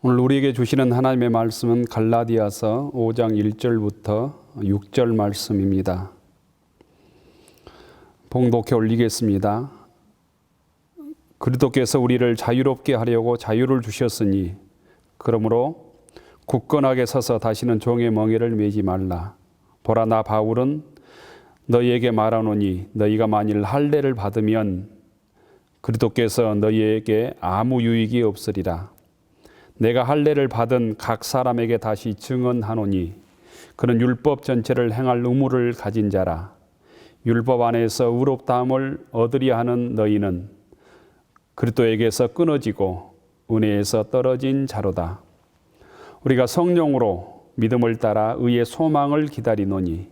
오늘 우리에게 주시는 하나님의 말씀은 갈라디아서 5장 1절부터 6절 말씀입니다. 봉독해 올리겠습니다. 그리스도께서 우리를 자유롭게 하려고 자유를 주셨으니 그러므로 굳건하게 서서 다시는 종의 멍에를 매지 말라. 보라, 나 바울은 너희에게 말하노니 너희가 만일 할례를 받으면 그리스도께서 너희에게 아무 유익이 없으리라. 내가 할례를 받은 각 사람에게 다시 증언하노니 그는 율법 전체를 행할 의무를 가진 자라. 율법 안에서 의롭다함을 얻으려 하는 너희는 그리스도에게서 끊어지고 은혜에서 떨어진 자로다. 우리가 성령으로 믿음을 따라 의의 소망을 기다리노니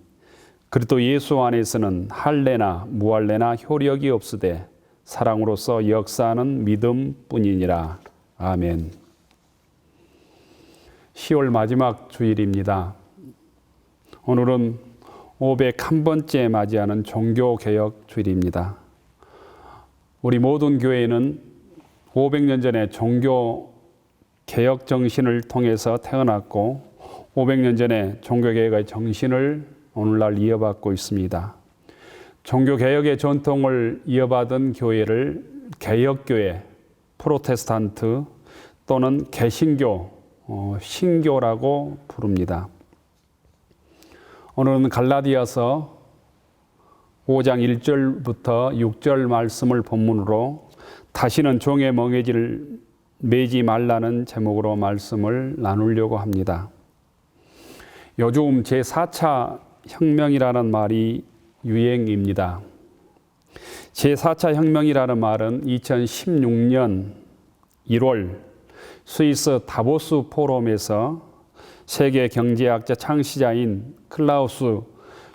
그리스도 예수 안에서는 할례나 무할례나 효력이 없으되 사랑으로서 역사하는 믿음뿐이니라. 아멘. 10월 마지막 주일입니다. 오늘은 501번째 맞이하는 종교개혁 주일입니다. 우리 모든 교회는 500년 전에 종교개혁 정신을 통해서 태어났고 500년 전에 종교개혁의 정신을 오늘날 이어받고 있습니다. 종교개혁의 전통을 이어받은 교회를 개혁교회, 프로테스탄트 또는 개신교, 신교라고 부릅니다. 오늘은 갈라디아서 5장 1절부터 6절 말씀을 본문으로 다시는 종의 멍에를 매지 말라는 제목으로 말씀을 나누려고 합니다. 요즘 제4차 혁명이라는 말이 유행입니다. 제4차 혁명이라는 말은 2016년 1월 스위스 다보스 포럼에서 세계 경제학자 창시자인 클라우스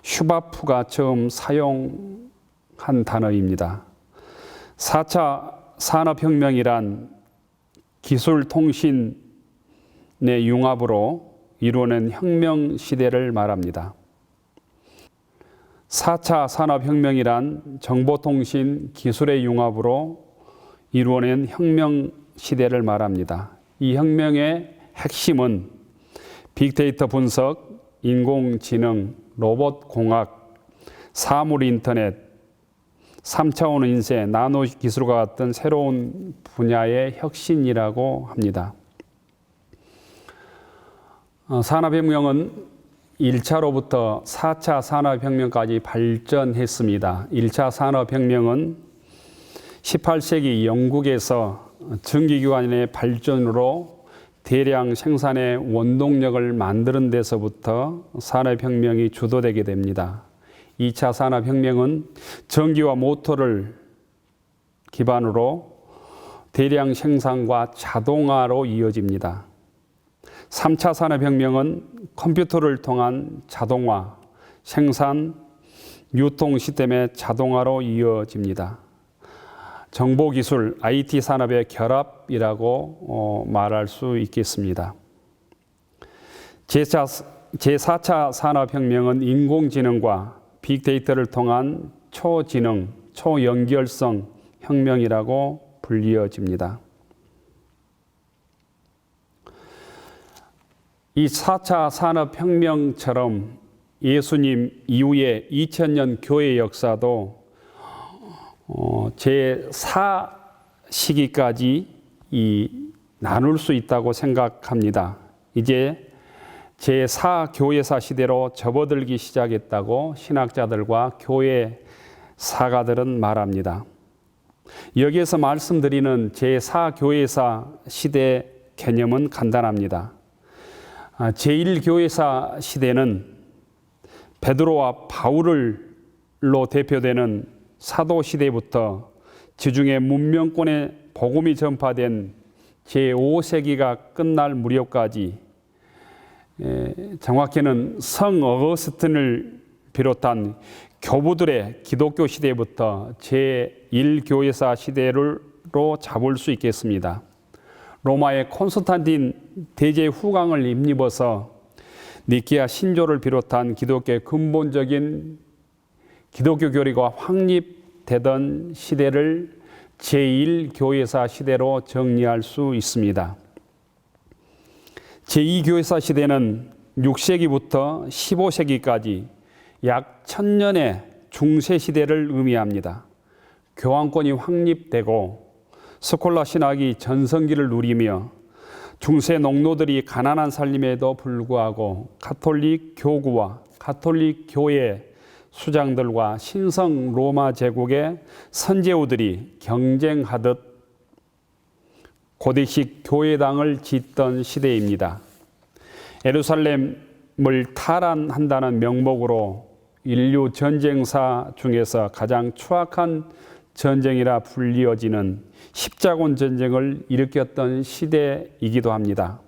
슈바프가 처음 사용한 단어입니다. 4차 산업혁명이란 기술 통신의 융합으로 이루어낸 혁명 시대를 말합니다. 4차 산업혁명이란 정보통신 기술의 융합으로 이루어낸 혁명 시대를 말합니다. 이 혁명의 핵심은 빅데이터 분석, 인공지능, 로봇공학, 사물인터넷, 3차원 인쇄, 나노 기술과 같은 새로운 분야의 혁신이라고 합니다. 산업혁명은 1차로부터 4차 산업혁명까지 발전했습니다. 1차 산업혁명은 18세기 영국에서 전기기관의 발전으로 대량 생산의 원동력을 만드는 데서부터 산업혁명이 주도되게 됩니다. 2차 산업혁명은 전기와 모터를 기반으로 대량 생산과 자동화로 이어집니다. 3차 산업혁명은 컴퓨터를 통한 자동화, 생산, 유통 시스템의 자동화로 이어집니다. 정보기술, IT 산업의 결합이라고 말할 수 있겠습니다. 제4차 산업혁명은 인공지능과 빅데이터를 통한 초지능, 초연결성 혁명이라고 불리어집니다. 이 4차 산업혁명처럼 예수님 이후의 2000년 교회 역사도 제4 시기까지 나눌 수 있다고 생각합니다. 이제 제4 교회사 시대로 접어들기 시작했다고 신학자들과 교회 사가들은 말합니다. 여기에서 말씀드리는 제4 교회사 시대 개념은 간단합니다. 제1교회사 시대는 베드로와 바울로 대표되는 사도 시대부터 지중해 문명권의 복음이 전파된 제5세기가 끝날 무렵까지, 정확히는 성 어거스틴을 비롯한 교부들의 기독교 시대부터 제1교회사 시대로 잡을 수 있겠습니다. 로마의 콘스탄틴 대제 후광을 힘입어서 니케아 신조를 비롯한 기독교의 근본적인 기독교 교리가 확립되던 시대를 제1교회사 시대로 정리할 수 있습니다. 제2교회사 시대는 6세기부터 15세기까지 약 1000년의 중세 시대를 의미합니다. 교황권이 확립되고 스콜라 신학이 전성기를 누리며 중세 농노들이 가난한 삶에도 불구하고 가톨릭 교구와 가톨릭 교회 수장들과 신성 로마 제국의 선제우들이 경쟁하듯 고대식 교회당을 짓던 시대입니다. 예루살렘을 탈환한다는 명목으로 인류 전쟁사 중에서 가장 추악한 전쟁이라 불리어지는 십자군 전쟁을 일으켰던 시대이기도 합니다.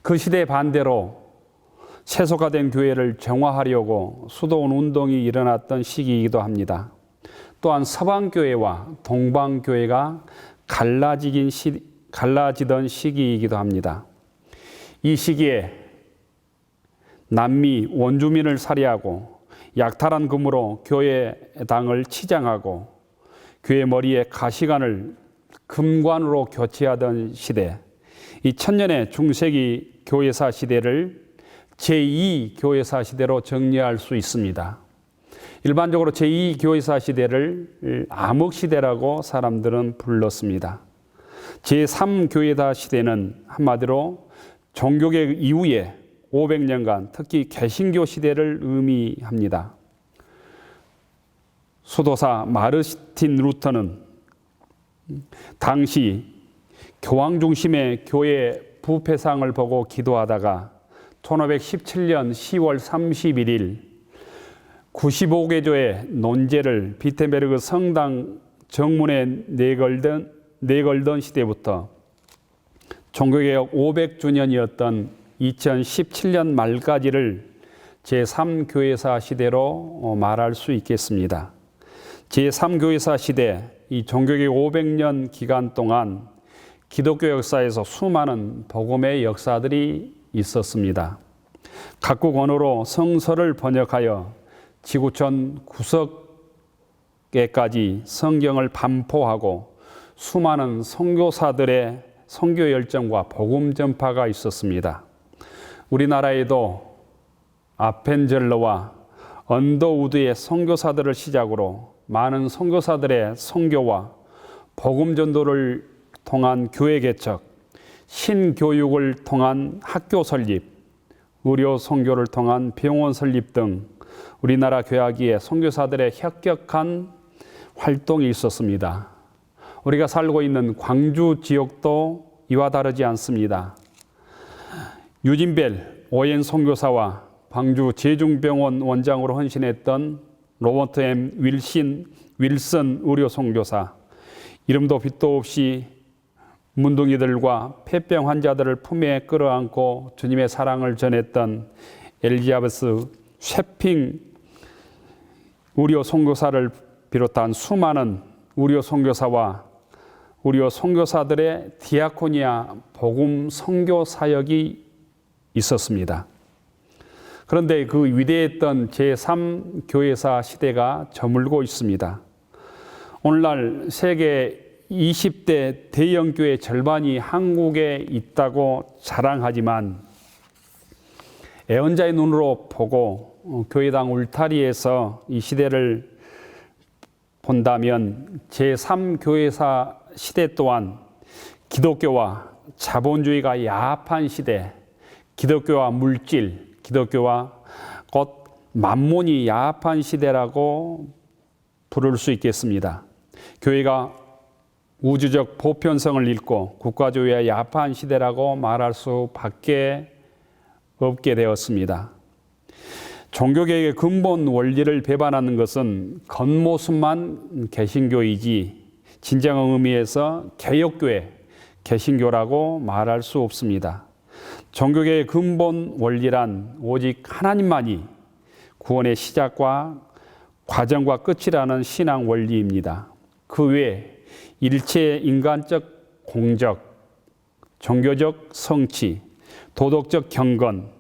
그 시대 반대로 세속화된 교회를 정화하려고 수도원 운동이 일어났던 시기이기도 합니다. 또한 서방교회와 동방교회가 갈라지던 시기이기도 합니다. 이 시기에 남미 원주민을 살해하고 약탈한 금으로 교회당을 치장하고 교회 머리에 가시관을 금관으로 교체하던 시대, 이 1000년의 중세기 교회사 시대를 제2교회사 시대로 정리할 수 있습니다. 일반적으로 제2교회사 시대를 암흑시대라고 사람들은 불렀습니다. 제3교회사 시대는 한마디로 종교개혁 이후에 500년간 특히 개신교 시대를 의미합니다. 수도사 마르틴 루터는 당시 교황 중심의 교회 부패상을 보고 기도하다가 1517년 10월 31일 95개조의 논제를 비텐베르그 성당 정문에 내걸던 시대부터 종교개혁 500주년이었던 2017년 말까지를 제3교회사 시대로 말할 수 있겠습니다. 제3교회사 시대, 이 종교개혁 500년 기간 동안 기독교 역사에서 수많은 복음의 역사들이 있었습니다. 각국 언어로 성서를 번역하여 지구촌 구석에까지 성경을 반포하고 수많은 선교사들의 선교 열정과 복음 전파가 있었습니다. 우리나라에도 아펜젤러와 언더우드의 선교사들을 시작으로 많은 선교사들의 선교와 복음 전도를 통한 교회 개척, 신교육을 통한 학교 설립, 의료 선교를 통한 병원 설립 등 우리나라 교회하기에 선교사들의 혁혁한 활동이 있었습니다. 우리가 살고 있는 광주 지역도 이와 다르지 않습니다. 유진벨 오웬 선교사와 광주 제중병원 원장으로 헌신했던 로버트 M. 윌슨 의료 선교사, 이름도 빛도 없이 문둥이들과 폐병 환자들을 품에 끌어안고 주님의 사랑을 전했던 엘리자베스 쉐핑 의료 선교사를 비롯한 수많은 의료 선교사와 의료 선교사들의 디아코니아 복음 선교 사역이 있었습니다. 그런데 그 위대했던 제3교회사 시대가 저물고 있습니다. 오늘날 세계 20대 대형교회 절반이 한국에 있다고 자랑하지만 애언자의 눈으로 보고 교회당 울타리에서 이 시대를 본다면 제3교회사 시대 또한 기독교와 자본주의가 야합한 시대, 기독교와 물질, 기독교와 곧 만몬이 야합한 시대라고 부를 수 있겠습니다. 교회가 우주적 보편성을 잃고 국가주의와 야합한 시대라고 말할 수밖에 없게 되었습니다. 종교개혁의 근본 원리를 배반하는 것은 겉모습만 개신교이지 진정한 의미에서 개혁교회, 개신교라고 말할 수 없습니다. 종교개혁의 근본 원리란 오직 하나님만이 구원의 시작과 과정과 끝이라는 신앙 원리입니다. 그 외에 일체 인간적 공적, 종교적 성취, 도덕적 경건,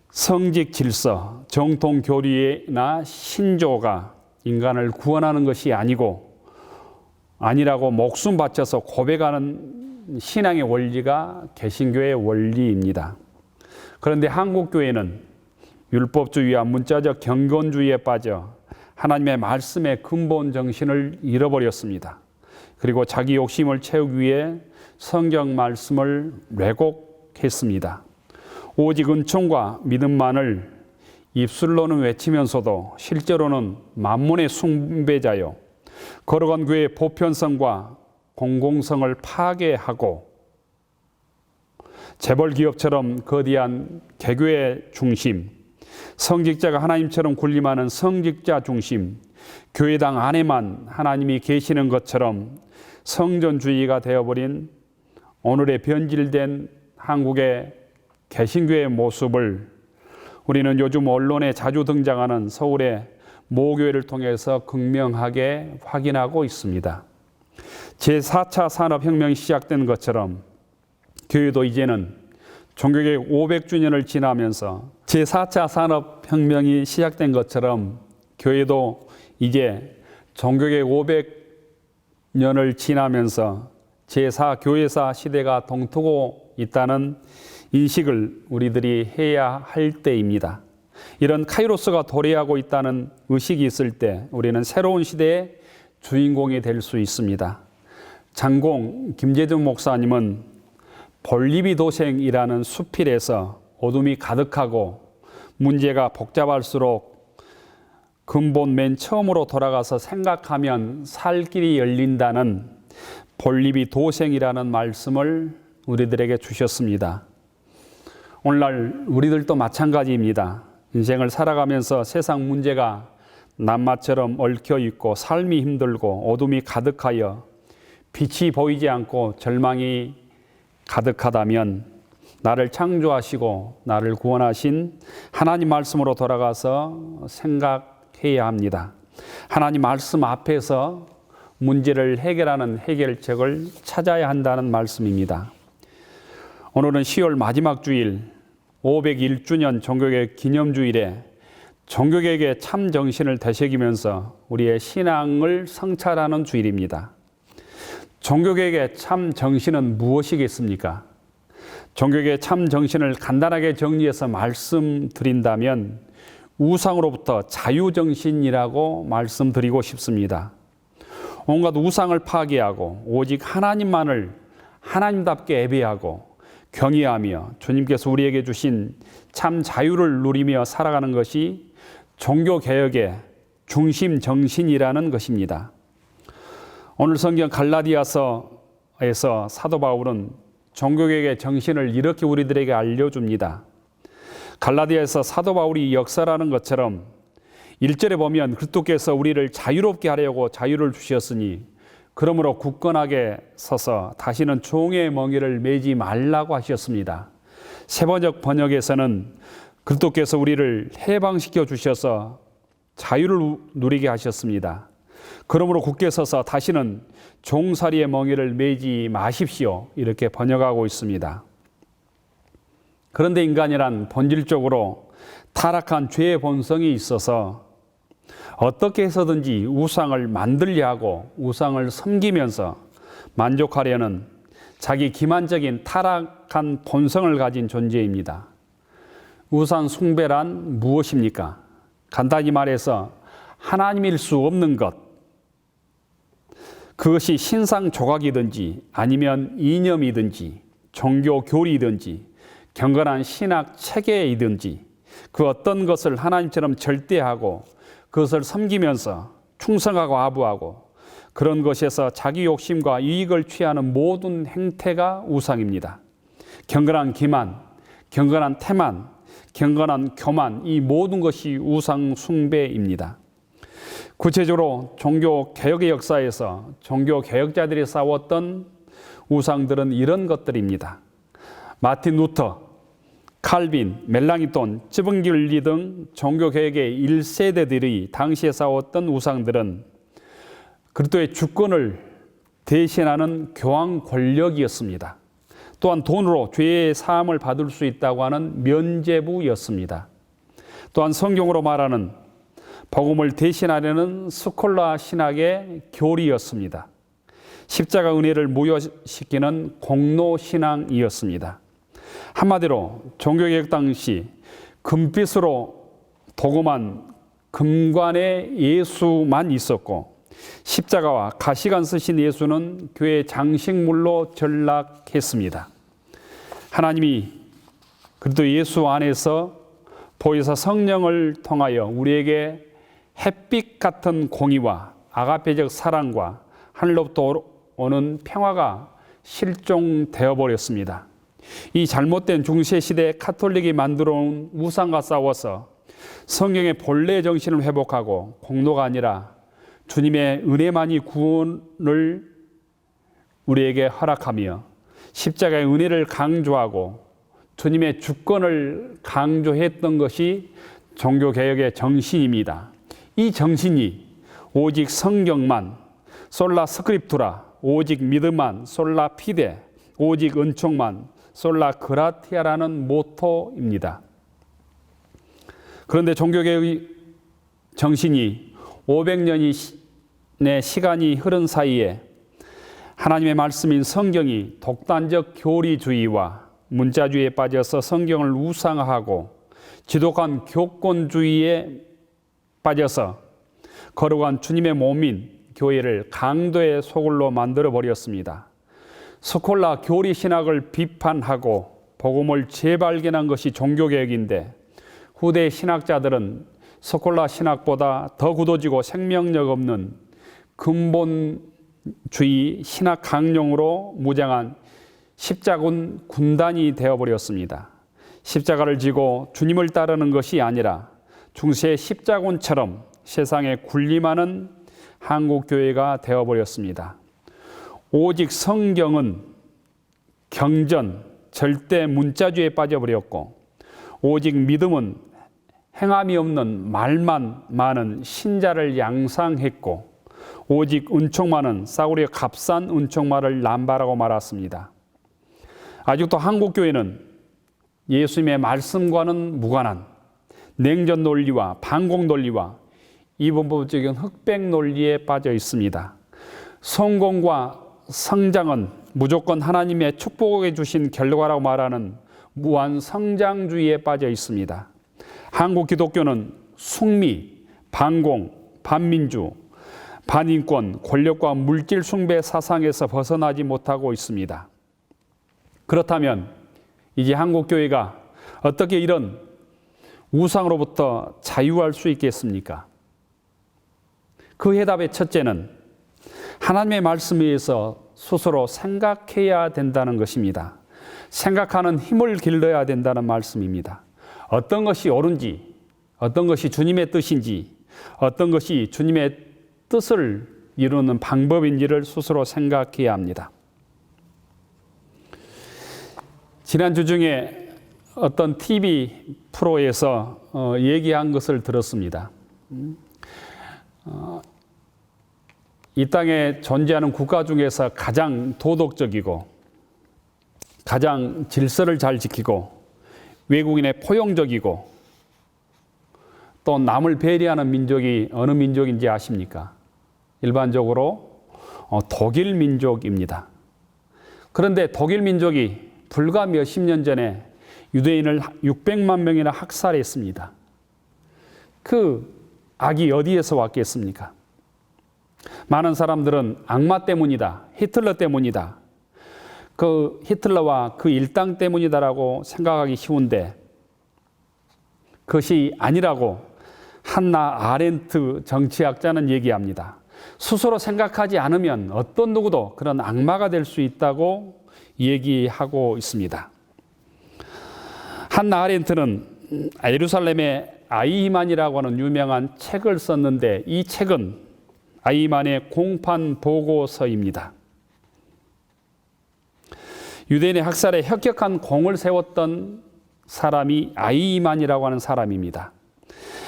성직 질서, 정통 교리나 신조가 인간을 구원하는 것이 아니라고 목숨 바쳐서 고백하는 신앙의 원리가 개신교의 원리입니다. 그런데 한국교회는 율법주의와 문자적 경건주의에 빠져 하나님의 말씀의 근본 정신을 잃어버렸습니다. 그리고 자기 욕심을 채우기 위해 성경 말씀을 왜곡했습니다. 오직 은총과 믿음만을 입술로는 외치면서도 실제로는 만문의 숭배자요, 거룩한 교회의 보편성과 공공성을 파괴하고 재벌기업처럼 거대한 개교의 중심, 성직자가 하나님처럼 군림하는 성직자 중심, 교회당 안에만 하나님이 계시는 것처럼 성전주의가 되어버린 오늘의 변질된 한국의 개신교의 모습을 우리는 요즘 언론에 자주 등장하는 서울의 모교회를 통해서 극명하게 확인하고 있습니다. 제4차 산업혁명이 시작된 것처럼 교회도 이제는 종교개혁 500주년을 지나면서 제4차 산업혁명이 시작된 것처럼 교회도 이제 종교개혁 500년을 지나면서 제4 교회사 시대가 동트고 있다는 인식을 우리들이 해야 할 때입니다. 이런 카이로스가 도래하고 있다는 의식이 있을 때 우리는 새로운 시대의 주인공이 될 수 있습니다. 장공 김재중 목사님은 볼리비 도생이라는 수필에서 어둠이 가득하고 문제가 복잡할수록 근본 맨 처음으로 돌아가서 생각하면 살 길이 열린다는 볼리비 도생이라는 말씀을 우리들에게 주셨습니다. 오늘날 우리들도 마찬가지입니다. 인생을 살아가면서 세상 문제가 낱마처럼 얽혀 있고 삶이 힘들고 어둠이 가득하여 빛이 보이지 않고 절망이 가득하다면 나를 창조하시고 나를 구원하신 하나님 말씀으로 돌아가서 생각해야 합니다. 하나님 말씀 앞에서 문제를 해결하는 해결책을 찾아야 한다는 말씀입니다. 오늘은 10월 마지막 주일 501주년 종교개혁 기념주일에 종교개혁의 참 정신을 되새기면서 우리의 신앙을 성찰하는 주일입니다. 종교개혁의 참 정신은 무엇이겠습니까? 종교개혁의 참 정신을 간단하게 정리해서 말씀드린다면 우상으로부터 자유정신이라고 말씀드리고 싶습니다. 온갖 우상을 파괴하고 오직 하나님만을 하나님답게 예배하고 경외하며 주님께서 우리에게 주신 참 자유를 누리며 살아가는 것이 종교개혁의 중심 정신이라는 것입니다. 오늘 성경 갈라디아서에서 사도 바울은 종교개혁의 정신을 이렇게 우리들에게 알려줍니다. 갈라디아에서 사도 바울이 역사라는 것처럼 1절에 보면 그리스도께서 우리를 자유롭게 하려고 자유를 주셨으니 그러므로 굳건하게 서서 다시는 종의 멍에를 매지 말라고 하셨습니다. 세번역 번역에서는 그리스도께서 우리를 해방시켜 주셔서 자유를 누리게 하셨습니다. 그러므로 굳게 서서 다시는 종살이의 멍에를 매지 마십시오. 이렇게 번역하고 있습니다. 그런데 인간이란 본질적으로 타락한 죄의 본성이 있어서 어떻게 해서든지 우상을 만들려 하고 우상을 섬기면서 만족하려는 자기 기만적인 타락한 본성을 가진 존재입니다. 우상 숭배란 무엇입니까? 간단히 말해서 하나님일 수 없는 것, 그것이 신상 조각이든지 아니면 이념이든지 종교 교리이든지 경건한 신학 체계이든지 그 어떤 것을 하나님처럼 절대하고 그것을 섬기면서 충성하고 아부하고 그런 것에서 자기 욕심과 이익을 취하는 모든 행태가 우상입니다. 경건한 기만, 경건한 태만, 경건한 교만, 이 모든 것이 우상 숭배입니다. 구체적으로 종교 개혁의 역사에서 종교 개혁자들이 싸웠던 우상들은 이런 것들입니다. 마틴 루터, 칼빈, 멜랑이톤, 찌븐길리 등 종교 개혁의 1세대들이 당시에 싸웠던 우상들은 그리스도의 주권을 대신하는 교황 권력이었습니다. 또한 돈으로 죄의 사함을 받을 수 있다고 하는 면죄부였습니다. 또한 성경으로 말하는 복음을 대신하려는 스콜라 신학의 교리였습니다. 십자가 은혜를 무효시키는 공로신앙이었습니다. 한마디로 종교개혁 당시 금빛으로 도금한 금관에 예수만 있었고 십자가와 가시관 쓰신 예수는 교회 장식물로 전락했습니다. 하나님이 그래도 예수 안에서 보혜사 성령을 통하여 우리에게 햇빛 같은 공의와 아가페적 사랑과 하늘로부터 오는 평화가 실종되어 버렸습니다. 이 잘못된 중세시대 카톨릭이 만들어 온 우상과 싸워서 성경의 본래 정신을 회복하고 공로가 아니라 주님의 은혜만이 구원을 우리에게 허락하며 십자가의 은혜를 강조하고 주님의 주권을 강조했던 것이 종교개혁의 정신입니다. 이 정신이 오직 성경만, 솔라 스크립투라, 오직 믿음만, 솔라 피데, 오직 은총만, 솔라 그라티아라는 모토입니다. 그런데 종교개혁의 정신이 500년의 시간이 흐른 사이에 하나님의 말씀인 성경이 독단적 교리주의와 문자주의에 빠져서 성경을 우상화하고 지독한 교권주의에 빠져서 거룩한 주님의 몸인 교회를 강도의 소굴로 만들어 버렸습니다. 스콜라 교리 신학을 비판하고 복음을 재발견한 것이 종교개혁인데 후대 신학자들은 스콜라 신학보다 더 굳어지고 생명력 없는 근본주의 신학 강령으로 무장한 십자군 군단이 되어버렸습니다. 십자가를 지고 주님을 따르는 것이 아니라 중세 십자군처럼 세상에 군림하는 한국교회가 되어버렸습니다. 오직 성경은 경전, 절대 문자주의에 빠져버렸고 오직 믿음은 행함이 없는 말만 많은 신자를 양상했고 오직 은총만은 싸구려 값싼 은총만을 남발하고 말았습니다. 아직도 한국교회는 예수님의 말씀과는 무관한 냉전 논리와 반공 논리와 이분법적인 흑백 논리에 빠져 있습니다. 성공과 성장은 무조건 하나님의 축복에 주신 결과라고 말하는 무한 성장주의에 빠져 있습니다. 한국 기독교는 숙미, 반공, 반민주, 반인권, 권력과 물질 숭배 사상에서 벗어나지 못하고 있습니다. 그렇다면 이제 한국교회가 어떻게 이런 우상으로부터 자유할 수 있겠습니까? 그 해답의 첫째는 하나님의 말씀에 의해서 스스로 생각해야 된다는 것입니다. 생각하는 힘을 길러야 된다는 말씀입니다. 어떤 것이 옳은지, 어떤 것이 주님의 뜻인지, 어떤 것이 주님의 뜻을 이루는 방법인지를 스스로 생각해야 합니다. 지난주 중에 어떤 TV 프로에서 얘기한 것을 들었습니다. 이 땅에 존재하는 국가 중에서 가장 도덕적이고 가장 질서를 잘 지키고 외국인의 포용적이고 또 남을 배려하는 민족이 어느 민족인지 아십니까? 일반적으로 독일 민족입니다. 그런데 독일 민족이 불과 몇십 년 전에 유대인을 600만 명이나 학살했습니다. 그 악이 어디에서 왔겠습니까? 많은 사람들은 악마 때문이다, 히틀러 때문이다, 그 히틀러와 그 일당 때문이다라고 생각하기 쉬운데 그것이 아니라고 한나 아렌트 정치학자는 얘기합니다. 스스로 생각하지 않으면 어떤 누구도 그런 악마가 될 수 있다고 얘기하고 있습니다. 한나 아렌트는 예루살렘의 아이히만이라고 하는 유명한 책을 썼는데 이 책은 아이히만의 공판 보고서입니다. 유대인의 학살에 혁혁한 공을 세웠던 사람이 아이히만이라고 하는 사람입니다.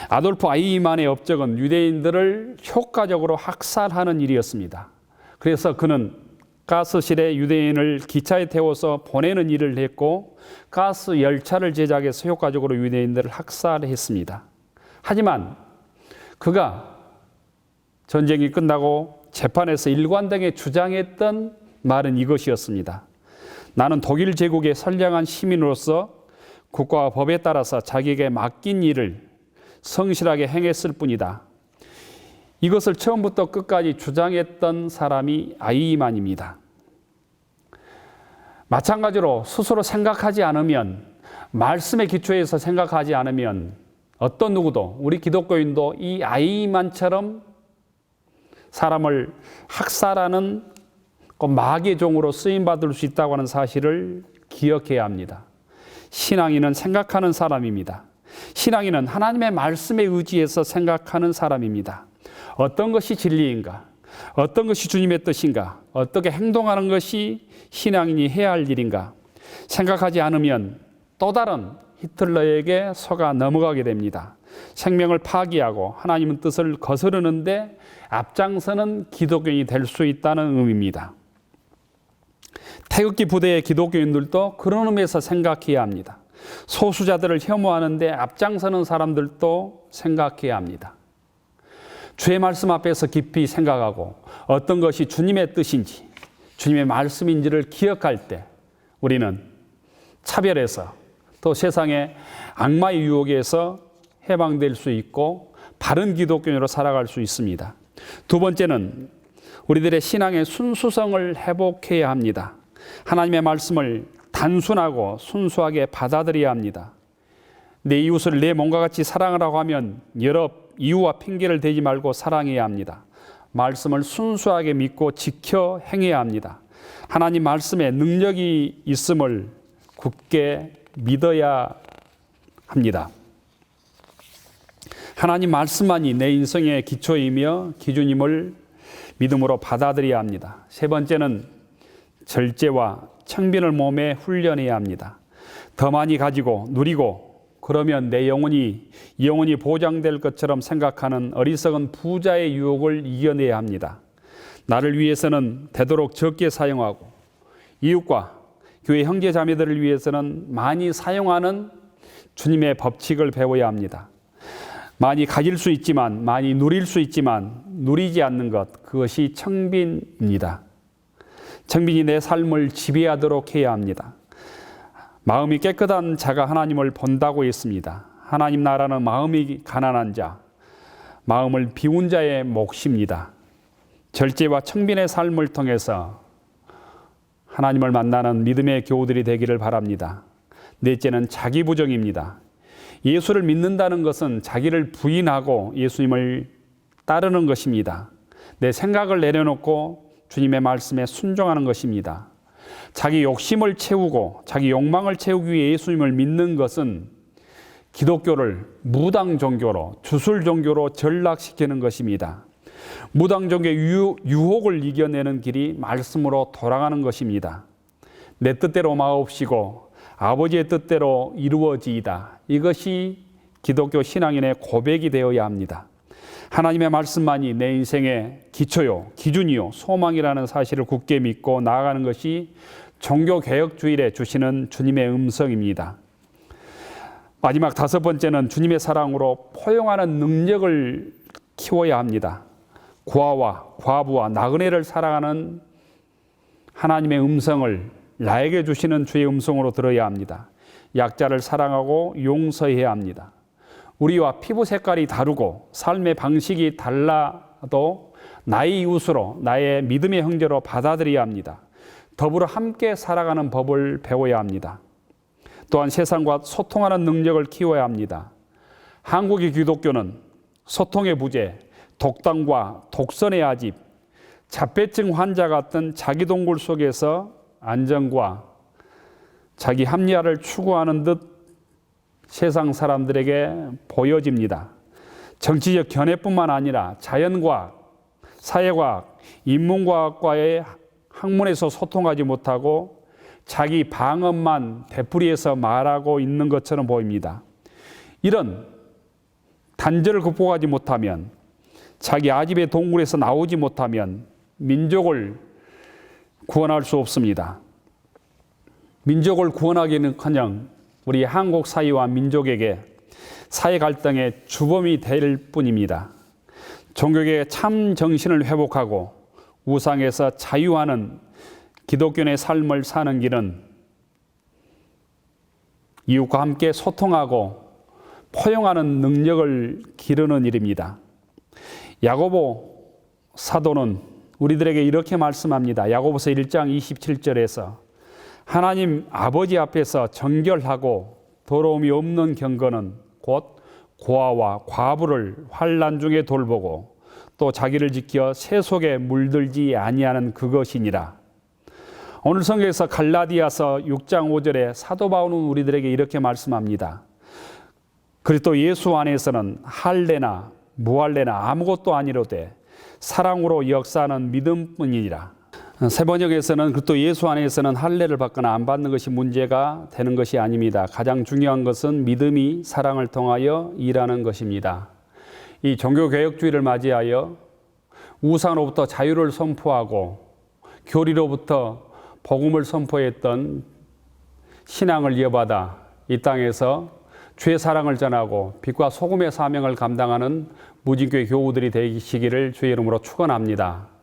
아돌프 아이히만의 업적은 유대인들을 효과적으로 학살하는 일이었습니다. 그래서 그는 가스실에 유대인을 기차에 태워서 보내는 일을 했고 가스 열차를 제작해서 효과적으로 유대인들을 학살했습니다. 하지만 그가 전쟁이 끝나고 재판에서 일관되게 주장했던 말은 이것이었습니다. 나는 독일 제국의 선량한 시민으로서 국가와 법에 따라서 자기에게 맡긴 일을 성실하게 행했을 뿐이다. 이것을 처음부터 끝까지 주장했던 사람이 아이만입니다. 마찬가지로 스스로 생각하지 않으면, 말씀의 기초에서 생각하지 않으면 어떤 누구도, 우리 기독교인도 이 아이만처럼 사람을 학살하는 마귀의 종으로 쓰임받을 수 있다고 하는 사실을 기억해야 합니다. 신앙인은 생각하는 사람입니다. 신앙인은 하나님의 말씀에 의지해서 생각하는 사람입니다. 어떤 것이 진리인가? 어떤 것이 주님의 뜻인가? 어떻게 행동하는 것이 신앙인이 해야 할 일인가? 생각하지 않으면 또 다른 히틀러에게 속아 넘어가게 됩니다. 생명을 파기하고 하나님의 뜻을 거스르는데 앞장서는 기독교인이 될 수 있다는 의미입니다. 태극기 부대의 기독교인들도 그런 의미에서 생각해야 합니다. 소수자들을 혐오하는데 앞장서는 사람들도 생각해야 합니다. 주의 말씀 앞에서 깊이 생각하고 어떤 것이 주님의 뜻인지, 주님의 말씀인지를 기억할 때 우리는 차별해서 또 세상의 악마의 유혹에서 해방될 수 있고 바른 기독교인으로 살아갈 수 있습니다. 두 번째는 우리들의 신앙의 순수성을 회복해야 합니다. 하나님의 말씀을 단순하고 순수하게 받아들여야 합니다. 내 이웃을 내 몸과 같이 사랑하라고 하면 여러 이유와 핑계를 대지 말고 사랑해야 합니다. 말씀을 순수하게 믿고 지켜 행해야 합니다. 하나님 말씀에 능력이 있음을 굳게 믿어야 합니다. 하나님 말씀만이 내 인생의 기초이며 기준임을 믿음으로 받아들여야 합니다. 세 번째는 절제와 청빈을 몸에 훈련해야 합니다. 더 많이 가지고 누리고 그러면 내 영혼이 보장될 것처럼 생각하는 어리석은 부자의 유혹을 이겨내야 합니다. 나를 위해서는 되도록 적게 사용하고 이웃과 교회 형제 자매들을 위해서는 많이 사용하는 주님의 법칙을 배워야 합니다. 많이 가질 수 있지만, 많이 누릴 수 있지만 누리지 않는 것, 그것이 청빈입니다. 청빈이 내 삶을 지배하도록 해야 합니다. 마음이 깨끗한 자가 하나님을 본다고 했습니다. 하나님 나라는 마음이 가난한 자, 마음을 비운 자의 몫입니다. 절제와 청빈의 삶을 통해서 하나님을 만나는 믿음의 교우들이 되기를 바랍니다. 넷째는 자기 부정입니다. 예수를 믿는다는 것은 자기를 부인하고 예수님을 따르는 것입니다. 내 생각을 내려놓고 주님의 말씀에 순종하는 것입니다. 자기 욕심을 채우고 자기 욕망을 채우기 위해 예수님을 믿는 것은 기독교를 무당 종교로, 주술 종교로 전락시키는 것입니다. 무당 종교의 유혹을 이겨내는 길이 말씀으로 돌아가는 것입니다. 내 뜻대로 마옵시고 아버지의 뜻대로 이루어지이다. 이것이 기독교 신앙인의 고백이 되어야 합니다. 하나님의 말씀만이 내 인생의 기초요, 기준이요, 소망이라는 사실을 굳게 믿고 나아가는 것이 종교개혁주일에 주시는 주님의 음성입니다. 마지막 다섯 번째는 주님의 사랑으로 포용하는 능력을 키워야 합니다. 고아와 과부와 나그네를 사랑하는 하나님의 음성을 나에게 주시는 주의 음성으로 들어야 합니다. 약자를 사랑하고 용서해야 합니다. 우리와 피부 색깔이 다르고 삶의 방식이 달라도 나의 이웃으로, 나의 믿음의 형제로 받아들여야 합니다. 더불어 함께 살아가는 법을 배워야 합니다. 또한 세상과 소통하는 능력을 키워야 합니다. 한국의 기독교는 소통의 부재, 독단과 독선의 아집, 자폐증 환자 같은 자기 동굴 속에서 안정과 자기 합리화를 추구하는 듯 세상 사람들에게 보여집니다. 정치적 견해뿐만 아니라 자연과학, 사회과학, 인문과학과의 학문에서 소통하지 못하고 자기 방언만 되풀이해서 말하고 있는 것처럼 보입니다. 이런 단절을 극복하지 못하면, 자기 아집의 동굴에서 나오지 못하면 민족을 구원할 수 없습니다. 민족을 구원하기는커녕 우리 한국 사회와 민족에게 사회 갈등의 주범이 될 뿐입니다. 종교계의 참 정신을 회복하고 우상에서 자유하는 기독교인의 삶을 사는 길은 이웃과 함께 소통하고 포용하는 능력을 기르는 일입니다. 야고보 사도는 우리들에게 이렇게 말씀합니다. 야고보서 1장 27절에서 하나님 아버지 앞에서 정결하고 더러움이 없는 경건은 곧 고아와 과부를 환난 중에 돌보고 또 자기를 지켜 새 속에 물들지 아니하는 그것이니라. 오늘 성경에서 갈라디아서 6장 5절에 사도 바울은 우리들에게 이렇게 말씀합니다. 그리스도 예수 안에서는 할례나 무할례나 아무것도 아니로되 사랑으로 역사하는 믿음뿐이니라. 세번역에서는 그리스도 예수 안에서는 할례를 받거나 안 받는 것이 문제가 되는 것이 아닙니다. 가장 중요한 것은 믿음이 사랑을 통하여 일하는 것입니다. 이 종교개혁주의를 맞이하여 우상으로부터 자유를 선포하고 교리로부터 복음을 선포했던 신앙을 이어받아 이 땅에서 죄 사랑을 전하고 빛과 소금의 사명을 감당하는 무진교회 교우들이 되시기를 주의 이름으로 축원합니다.